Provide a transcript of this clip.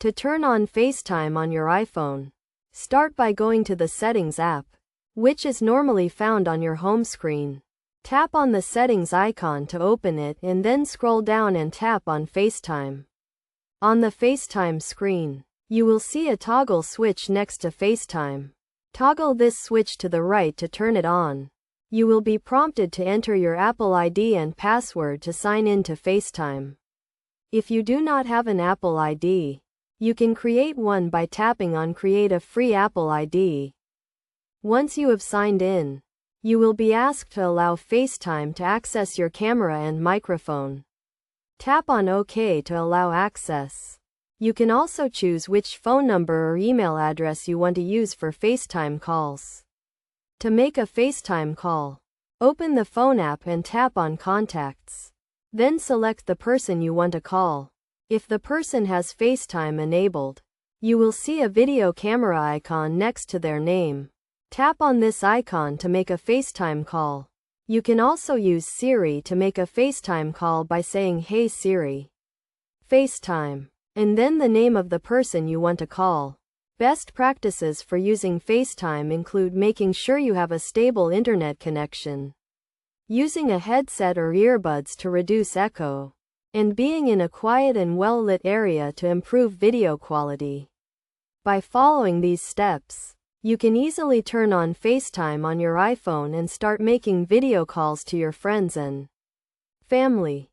To turn on FaceTime on your iPhone, start by going to the Settings app, which is normally found on your home screen. Tap on the Settings icon to open it and then scroll down and tap on FaceTime. On the FaceTime screen, you will see a toggle switch next to FaceTime. Toggle this switch to the right to turn it on. You will be prompted to enter your Apple ID and password to sign in to FaceTime. If you do not have an Apple ID, you can create one by tapping on Create a free Apple ID. Once you have signed in, you will be asked to allow FaceTime to access your camera and microphone. Tap on OK to allow access. You can also choose which phone number or email address you want to use for FaceTime calls. To make a FaceTime call, open the phone app and tap on Contacts. Then select the person you want to call. If the person has FaceTime enabled, you will see a video camera icon next to their name. Tap on this icon to make a FaceTime call. You can also use Siri to make a FaceTime call by saying "Hey Siri, FaceTime," and then the name of the person you want to call. Best practices for using FaceTime include making sure you have a stable internet connection, using a headset or earbuds to reduce echo, and being in a quiet and well-lit area to improve video quality. By following these steps, you can easily turn on FaceTime on your iPhone and start making video calls to your friends and family.